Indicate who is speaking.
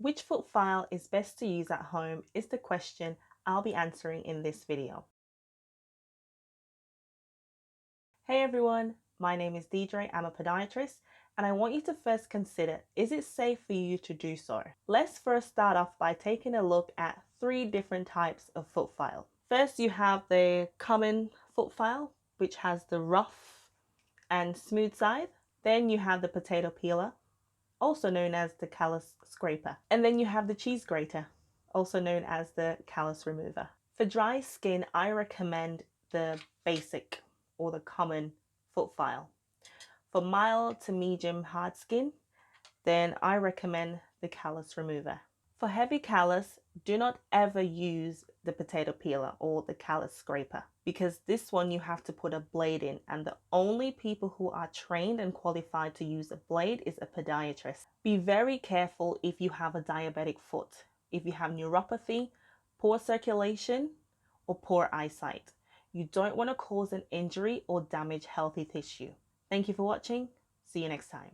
Speaker 1: Which foot file is best to use at home is the question I'll be answering in this video. Hey everyone, my name is Deidré, I'm a podiatrist, and I want you to first consider, is it safe for you to do so? Let's first start off by taking a look at 3 different types of foot file. First, you have the common foot file, which has the rough and smooth side. Then you have the potato peeler, also known as the callus scraper. And then you have the cheese grater, also known as the callus remover. For dry skin, I recommend the basic or the common foot file. For mild to medium hard skin, then I recommend the callus remover. For heavy callus, do not ever use the potato peeler or the callus scraper, because this one you have to put a blade in, and the only people who are trained and qualified to use a blade is a podiatrist. Be very careful if you have a diabetic foot, if you have neuropathy, poor circulation, or poor eyesight. You don't want to cause an injury or damage healthy tissue. Thank you for watching. See you next time.